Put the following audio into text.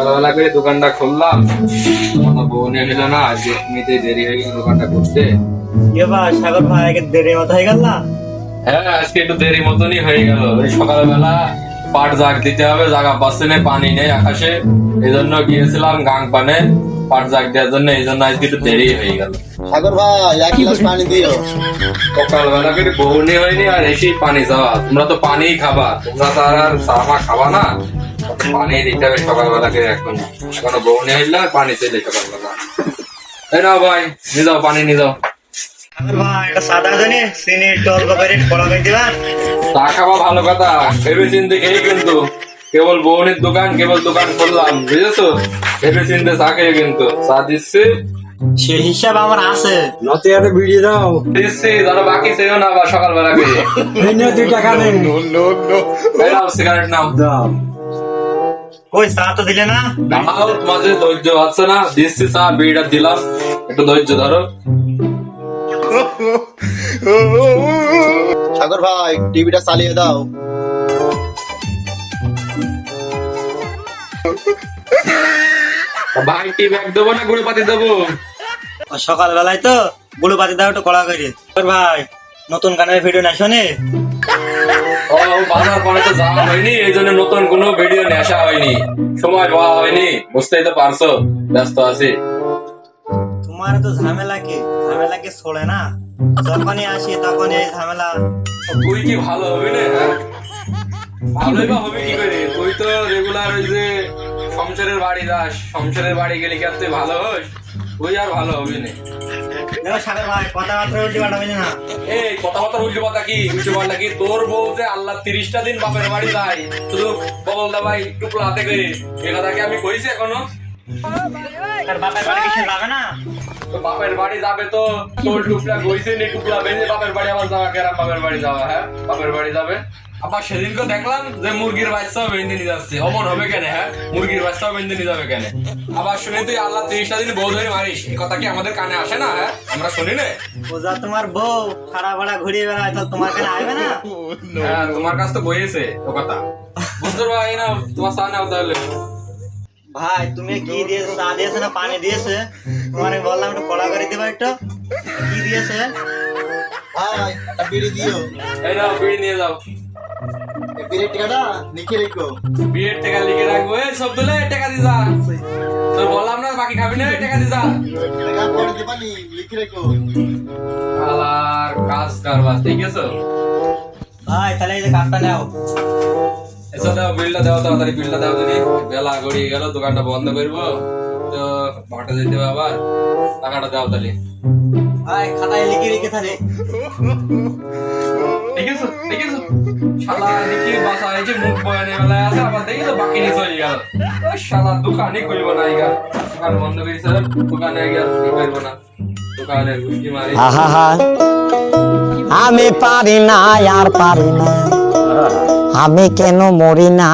সকালবেলা করে দোকানটা খুললাম, কোনো বউ নিল না, আজকে এমনিতেই দেরি হয়ে গেল দোকানটা করতে। ভাই সাগর ভাই আগে দেরি মতো হয়ে গেল না? হ্যাঁ, আজকে একটু দেরি মতনই হয়ে গেল। ওই সকালবেলা পাট জাগ দিতে হবে, জাগা পাচ্ছে না, পানি নেই আকাশে, এই জন্য গিয়েছিলাম গাং পানে পাট জাগ দেওয়ার জন্য, এই জন্য আজকে একটু দেরি হয়ে গেল। সাগর ভাই এক গ্লাস পানি দিও। সকালবেলা করে বউ নিয়ে হয়নি আর এসে পানি যাওয়া, তোমরা তো পানি খাবা, তোমরা তো আর সামা খাবা না, পানি দিতে হবে সকালবেলা করে। এখনো বউ নিয়ে হইলে পানি চাইলে সকালবেলা। এই নাও ভাই, নিয়ে যাও পানি, নিয়ে যাও। সাগর ভাই এটা সাদা জানি চিনি টল করে কড়া করে দিবা। চা খাওয়া ভালো কথা, ভেবে চিন্তে খেয়ে, কিন্তু কেবল বউনের দোকান, কেবল দোকান করলাম, বুঝেছো? ভেবে চিন্তে চা খেয়ে, কিন্তু চা দিচ্ছি, সে হিসাব আমার আছে। নতে আরে ভিডিও দাও। দিচ্ছি, ধরো বাকি চেয়েও না আবার সকালবেলা করে। এই নিয়ে 2 টাকা নেই। এই নাও সিগারেট নাও। দাও। কই চা তো দিলে না? দাও, মাঝে ধৈর্য আছে না, দিচ্ছি চা, বিড়িটা দিলাম, একটু ধৈর্য ধরো। সাগর ভাই টিভিটা চালিয়ে দাও। ভাই টি ব্যাগ দেবো না গুঁড়ো পাতি দেবো? সকাল বেলায় তো গুলো পাতি দাও একটু কড়া করে। সাগর ভাই নতুন গানের ভিডিও না শোনে? ও বাজার পরে তো যাওয়া হয়নি, এই জন্য নতুন কোনো ভিডিও নেশা হয়নি, সময় পাওয়া হয়নি, বুঝতেই তো পারছো, ব্যস্ত আছি। তোমার তো ঝামেলাকে ছোড়ে না, যখনই আসি তখন এই ঝামেলা। তুই কি ভালো হবি না? ভালোই বা হবে কি করে? তুই তো রেগুলার ওই যে শমশেরের বাড়ি যাস, শমশেরের বাড়ি গেলে কি আর তুই ভালো হোস? তুই আর ভালো হবি না। দেখো সাগর ভাই কথাবার্তা উল্টি পাল্টা বলি না। এই কথাবার্তা উল্টো কথা কি, উল্টো পাল্টা কি? তোর বউ যে আল্লাহ 30টা দিন বাপের বাড়ি যায়, শুধু ববলদা ভাই টুকলা হাতে করে, এ কথা কি আমি কইছি এখনো? তার বাপের বাড়ি কিছু যাবে না? তো বাপের বাড়ি যাবে তো তোর টুকলা গইছে নি, টুকলা বেঁধে বাপের বাড়ি আবার যাওয়া, কেরাম বাপের বাড়ি যাওয়া? হ্যাঁ, বাপের বাড়ি যাবে। আবার সেদিনকে দেখলাম যে মুরগির বাচ্চাও বেঁধে নিয়ে যাচ্ছে, অমন হবে কেন? হ্যাঁ, মুরগির বাচ্চাও বেঁধে নিয়ে যাবে কেন? আবার শুনে তুই আল্লাহ 30টা দিন বউ ধরে মারিস, এই কথা কি আমাদের কানে আসে না? হ্যাঁ, আমরা শুনি না? ওজা তোমার বউ খাড়া ভাড়া ঘুরিয়ে বেড়ায়, তো তোমার কাছে আসবে না? হ্যাঁ, তোমার কাছ তো বইয়েছে ও কথা। বুঝতে ভাই না, তোমার চা নাও তাহলে। ভাই তুমি কি দিয়েছো? চা দিয়েছে না পানি দিয়েছে? তোমার বললাম একটু কড়া করে দিবা, একটু কি দিয়েছে? ভাই একটা বিড়ি দিও। এই নাও বিড়ি নিয়ে যাও। এই বিড়ির টাকাটা লিখে রেখো। বিয়ের টাকা লিখে রাখবো। এই সব দিলে টাকা দিয়ে যা, তোর বললাম না বাকি খাবি না, টাকা দিয়ে যা। টাকা পরে দিবানি, লিখে রেখো। আর কাজ কারবার ঠিক আছে। ভাই তাহলে এই যে কাপটা নাও। এসো দাও, বিলটা দাও, তাড়াতাড়ি বিলটা দাও। যদি বেলা গড়িয়ে গেল, দোকানটা বন্ধ করবো তো ভাটা যেতে হবে, আবার টাকাটা দাও তাহলে। ভাই খাতায় লিখে রেখে থাকে। ঠিক আছে, ঠিক আছে। শালা দেখি বাসা এসে মুখ বয়ানে বেলায় আছে, আবার দেখি তো বাকি নিয়ে চলে গেল। ওই শালা দোকানই করবো না, এই গাল দোকান বন্ধ করেছে, দোকানে গেল কি করবো না, দোকানের গুষ্টি মারি। আহা আমি পারি না আর পারি না, আমি কেন মরি না।